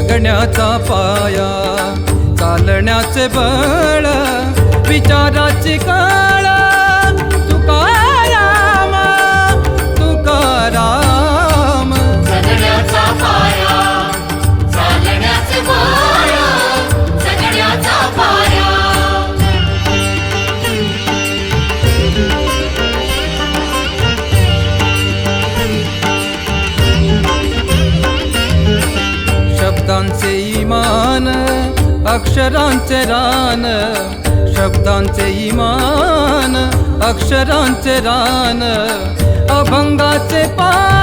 जगण्याचा पाया, चालण्याचे बळ, विचाराची कळ, तुकाराम तुकाराम. जगण्याचा पाया, चालण्याचे बळ, जगण्याचा पाया. शब्दांचे इमान, अक्षरांचे रान, शब्दांचे इमान, अक्षरांचे रान, अभंगाचे पान.